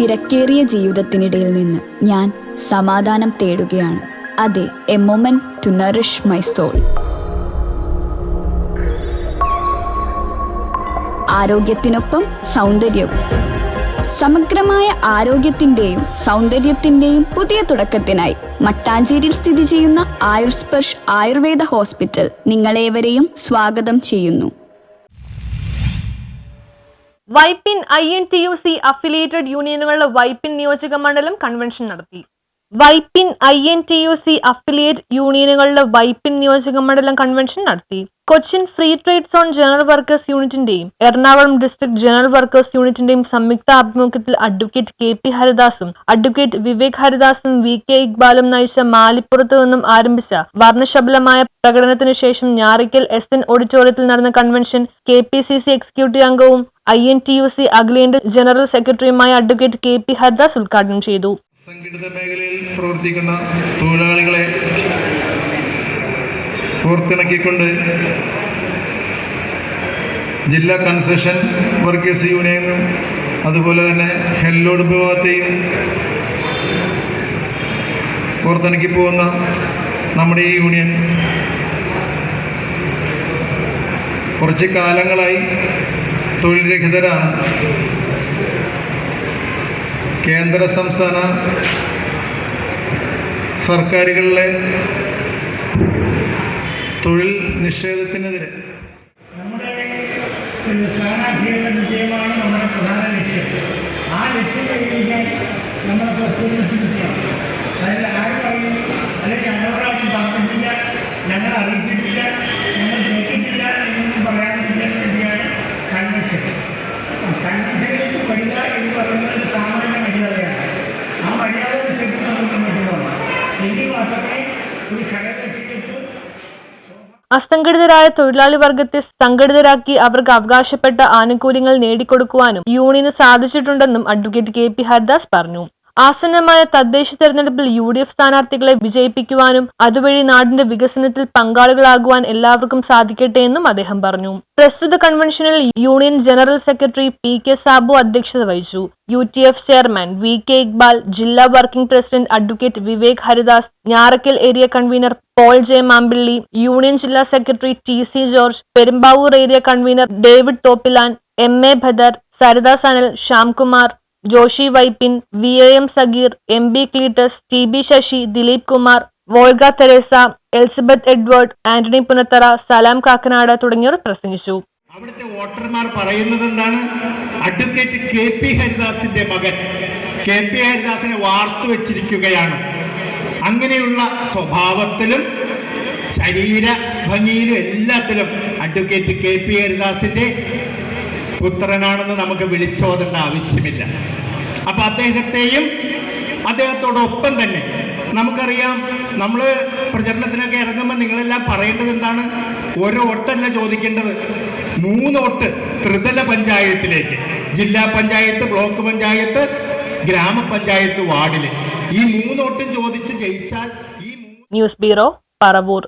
തിരക്കേറിയ ജീവിതത്തിനിടയിൽ നിന്ന് ഞാൻ സമാധാനം തേടുകയാണ്. അതെ, a moment to nourish my soul. ആരോഗ്യത്തിനൊപ്പം സൗന്ദര്യവും. സമഗ്രമായ ആരോഗ്യത്തിന്റെയും സൗന്ദര്യത്തിന്റെയും പുതിയ തുടക്കത്തിനായി മട്ടാഞ്ചേരിയിൽ സ്ഥിതി ചെയ്യുന്ന ആയുർസ്പർശ് ആയുർവേദ ഹോസ്പിറ്റൽ നിങ്ങളേവരെയും സ്വാഗതം ചെയ്യുന്നു. വൈപ്പിൻ INTUC അഫിലിയേറ്റഡ് യൂണിയനുകളുടെ വൈപ്പിൻ നിയോജക മണ്ഡലം കൺവെൻഷൻ നടത്തി. വൈപ്പിൻ INTUC അഫിലിയേറ്റ് യൂണിയനുകളുടെ വൈപ്പിൻ നിയോജക മണ്ഡലം കൺവെൻഷൻ നടത്തി. Cochin free trade zone general workers യൂണിറ്റിന്റെയും എറണാകുളം ഡിസ്ട്രിക്ട് ജനറൽ വർക്കേഴ്സ് യൂണിറ്റിന്റെയും സംയുക്ത ആഭിമുഖ്യത്തിൽ അഡ്വക്കേറ്റ് KP ഹരിദാസും അഡ്വക്കേറ്റ് വിവേക് ഹരിദാസും VK ഇക്ബാലും നയിച്ച മാലിപ്പുറത്ത് നിന്നും ആരംഭിച്ച വർണ്ണശബളമായ പ്രകടനത്തിനു ശേഷം ഞാറിക്കൽ SN ഓഡിറ്റോറിയത്തിൽ നടന്ന കൺവെൻഷൻ KPCC എക്സിക്യൂട്ടീവ് അംഗവും INTUC അഖിലേന്ത്യാ ജനറൽ സെക്രട്ടറിയുമായ അഡ്വക്കേറ്റ് KP ഹരിദാസ് ഉദ്ഘാടനം ചെയ്തു. സംഘടിത മേഖലയിൽ പ്രവർത്തിക്കുന്ന തൊഴിലാളികളെ കോർത്തിണക്കിക്കൊണ്ട് ജില്ലാ കൺസെഷൻ വർക്കേഴ്സ് യൂണിയനും അതുപോലെ തന്നെ ഹെല്ലോഡ് വിഭാഗത്തെയും കോർത്തിണക്കി പോകുന്ന നമ്മുടെ ഈ യൂണിയൻ കുറച്ച് കാലങ്ങളായി തൊഴിൽ രഹിതരാണ്. കേന്ദ്ര സംസ്ഥാന സർക്കാരുകളിലെ തൊഴിൽ നിഷേധത്തിനെതിരെ നമ്മുടെ സ്ഥാനാർത്ഥികളുടെ വിജയമാണ് നമ്മുടെ പ്രധാന ലക്ഷ്യം. ആ ലക്ഷ്യം കൈവരിക്കാൻ നമ്മളെ പ്രസ്തുതം. അതിൽ ആര് പറയും അല്ലെങ്കിൽ ഞങ്ങളോടാരും പറഞ്ഞിട്ടില്ല, ഞങ്ങൾ അറിയിച്ചിട്ടില്ല, ഞങ്ങൾ കേട്ടിട്ടില്ല എന്നൊന്നും പറയാതിരിക്കാൻ വേണ്ടിയാണ് കൺവെൻഷൻ. കൺവെൻഷനിലേക്ക് വരിക എന്ന് പറയുന്നത് ഒരു സാമാന്യ മര്യാദയാണ്. ആ മര്യാദ അനുസരിച്ച് നമ്മൾ മുന്നോട്ട് പോകണം. എങ്കിൽ മാത്രമേ ഒരു ഘടകകക്ഷികൾക്ക് അസംഘടിതരായ തൊഴിലാളി വർഗത്തെ സംഘടിതരാക്കി അവർക്ക് അവകാശപ്പെട്ട ആനുകൂല്യങ്ങൾ നേടിക്കൊടുക്കുവാനും യൂണിയന് സാധിച്ചിട്ടുണ്ടെന്നും അഡ്വക്കേറ്റ് KP ഹരിദാസ് പറഞ്ഞു. ആസന്നമായ തദ്ദേശ തെരഞ്ഞെടുപ്പിൽ UDF സ്ഥാനാർത്ഥികളെ വിജയിപ്പിക്കുവാനും അതുവഴി നാടിന്റെ വികസനത്തിൽ പങ്കാളികളാകുവാൻ എല്ലാവർക്കും സാധിക്കട്ടെ എന്നും അദ്ദേഹം പറഞ്ഞു. പ്രസ്തുത കൺവെൻഷനിൽ union general secretary PK Sabu അധ്യക്ഷത വഹിച്ചു. UTF ചെയർമാൻ VK ഇക്ബാൽ, ജില്ലാ working president advocate Vivek Haridas, Njarakkal area convener Paul J Mampilly, union ജില്ലാ secretary TC George, Perumbavoor area convener David Thoppilan, MA Bhadar, Saritha Sanal, Shyamkumar, Joshi Vypin, VAM Sageer, MB Cletus, TB Sasi, Dileep Kumar, Volga Theresa, Elizabeth Edward, Antony Punathara, Salam Kakkanad തുടങ്ങിയവർ പ്രസംഗിച്ചു. അവിടുത്തെ വോട്ടർമാർ പറയുന്നത് എന്താണ്? അഡ്വക്കേറ്റ് KP ഹരിദാസിന്റെ മകൻ KP ഹരിദാസിനെ വാർത്തു വെച്ചിരിക്കുകയാണ്. അങ്ങനെയുള്ള സ്വഭാവത്തിലും ശരീര ഭംഗിയിലും എല്ലാത്തിലും അഡ്വക്കേറ്റ് KP ഹരിദാസിന്റെ പുത്രനാണെന്ന് നമുക്ക് വിളിച്ചോതേണ്ട ആവശ്യമില്ല. അപ്പൊ അദ്ദേഹത്തെയും അദ്ദേഹത്തോടൊപ്പം തന്നെ നമുക്കറിയാം, നമ്മൾ പ്രചരണത്തിനൊക്കെ ഇറങ്ങുമ്പോൾ നിങ്ങളെല്ലാം പറയേണ്ടത് എന്താണ്? ഓരോ വോട്ടല്ല ചോദിക്കേണ്ടത്, 3 വോട്ട് ത്രിതല പഞ്ചായത്തിലേക്ക്, ജില്ലാ പഞ്ചായത്ത്, ബ്ലോക്ക് പഞ്ചായത്ത്, ഗ്രാമപഞ്ചായത്ത്, വാർഡില് ഈ 3 വോട്ടും ചോദിച്ച് ജയിച്ചാൽ ഈ ന്യൂസ് ബ്യൂറോ, പറവൂർ.